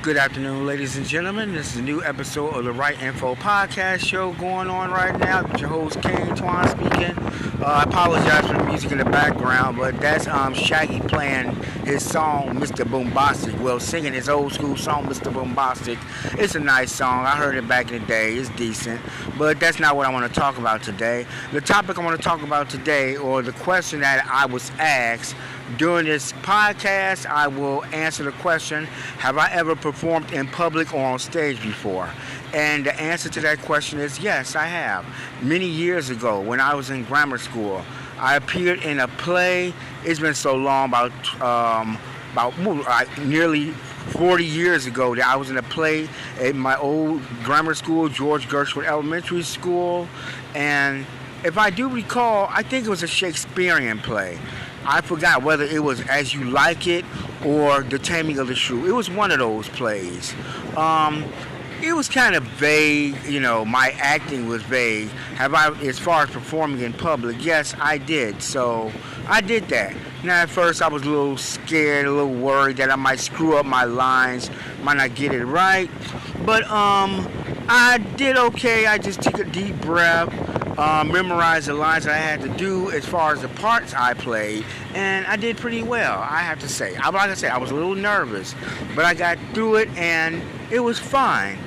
Good afternoon, ladies and gentlemen. This is a new episode of the Right Info Podcast Show going on right now. Your host, King Twan, speaking. I apologize for the music in the background, but that's Shaggy playing his song, Mr. Boombastic. Well, singing his old school song, Mr. Boombastic. It's a nice song. I heard it back in the day. It's decent. But that's not what I want to talk about today. The topic I want to talk about today, or the question that I was asked during this podcast, I will answer the question, have I ever performed in public or on stage before? And the answer to that question is yes, I have. Many years ago, when I was in grammar school, I appeared in a play. It's been so long, about nearly 40 years ago, that I was in a play at my old grammar school, George Gershwin Elementary School. And if I do recall, I think it was a Shakespearean play. I forgot whether it was As You Like It or The Taming of the Shrew. It was one of those plays. It was kind of vague, my acting was vague. As far as performing in public, yes, I did. So I did that. Now, at first, I was a little scared, a little worried that I might screw up my lines, might not get it right. But I did okay. I just took a deep breath. Memorized the lines that I had to do as far as the parts I played, and I did pretty well, I have to say. Like I said, I was a little nervous, but I got through it, and it was fine.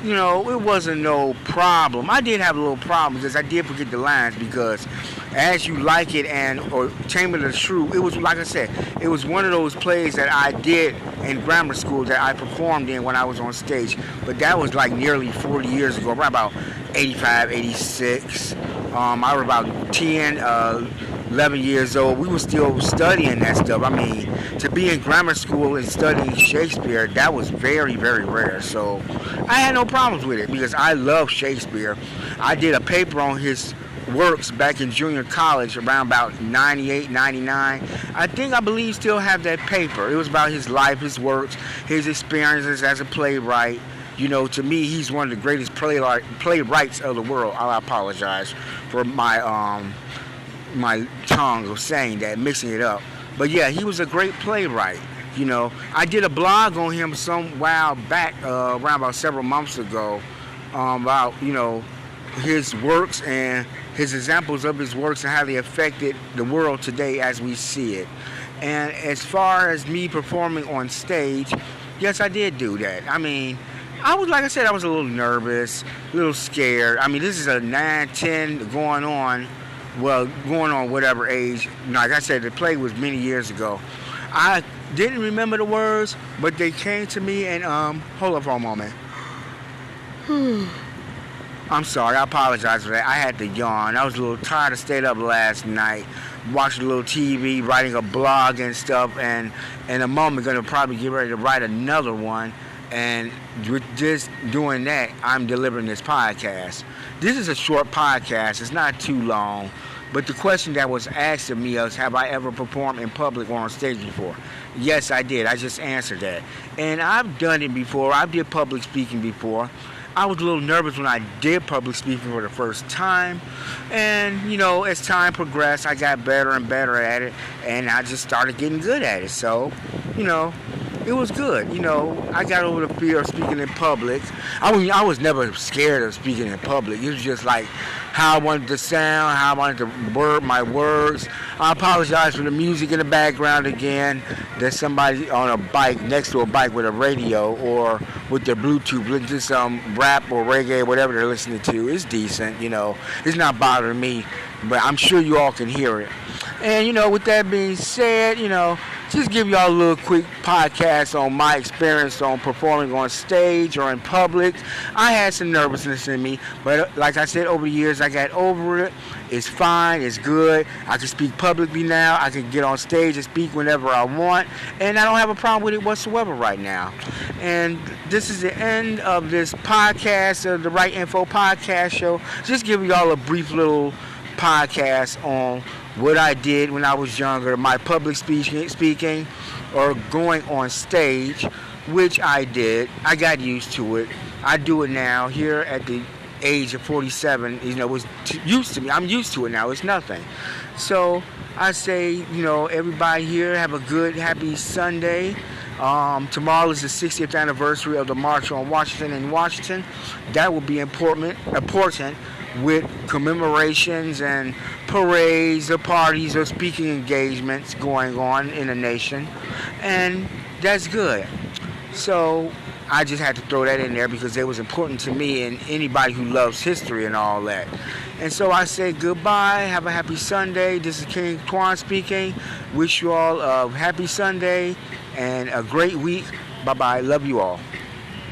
It wasn't no problem. I did have a little problem because I did forget the lines, because As You Like It or Chamber of the Shrew, it was, like I said, it was one of those plays that I did in grammar school that I performed in when I was on stage. But that was like nearly 40 years ago, right about 85, 86. I was about 10, 11 years old. We were still studying that stuff. I mean, to be in grammar school and studying Shakespeare, that was very, very rare. So I had no problems with it because I love Shakespeare. I did a paper on his works back in junior college around about 98, 99. I believe still have that paper. It was about his life, his works, his experiences as a playwright. To me, he's one of the greatest playwrights of the world. I apologize for my my tongue of saying that, mixing it up. But yeah, he was a great playwright. I did a blog on him some while back, around about several months ago, about his works and his examples of his works and how they affected the world today as we see it. And as far as me performing on stage, yes, I did do that. I mean, I was a little nervous, a little scared. I mean, this is a 9, 10 going on whatever age. Like I said, the play was many years ago. I didn't remember the words, but they came to me, and hold up for a moment. I'm sorry, I apologize for that. I had to yawn. I was a little tired. I stayed up last night, watching a little TV, writing a blog and stuff, and in a moment going to probably get ready to write another one. And with just doing that, I'm delivering this podcast. This is a short podcast. It's not too long. But the question that was asked of me is, have I ever performed in public or on stage before? Yes, I did. I just answered that. And I've done it before. I did public speaking before. I was a little nervous when I did public speaking for the first time. And, as time progressed, I got better and better at it. And I just started getting good at it. So, it was good. I got over the fear of speaking in public. I was never scared of speaking in public. It was just like how I wanted to sound, how I wanted to word my words. I apologize for the music in the background again. There's somebody on a bike, next to a bike with a radio or with their Bluetooth, listening to some rap or reggae, whatever they're listening to. It's decent, It's not bothering me, but I'm sure you all can hear it. And, with that being said, just give y'all a little quick podcast on my experience on performing on stage or in public. I had some nervousness in me, but like I said, over the years, I got over it. It's fine. It's good. I can speak publicly now. I can get on stage and speak whenever I want, and I don't have a problem with it whatsoever right now. And this is the end of this podcast, of the Right Info Podcast Show. Just giving y'all a brief little podcast on what I did when I was younger, my public speaking or going on stage, which I did. I got used to it. I do it now here at the age of 47. It was used to me. I'm used to it now. It's nothing. So I say, everybody here have a good, happy Sunday. Tomorrow is the 60th anniversary of the March on Washington in Washington. That will be important with commemorations and parades or parties or speaking engagements going on in the nation. And that's good. So I just had to throw that in there because it was important to me and anybody who loves history and all that. And so I say goodbye. Have a happy Sunday. This is King Twan speaking. Wish you all a happy Sunday and a great week. Bye-bye. Love you all.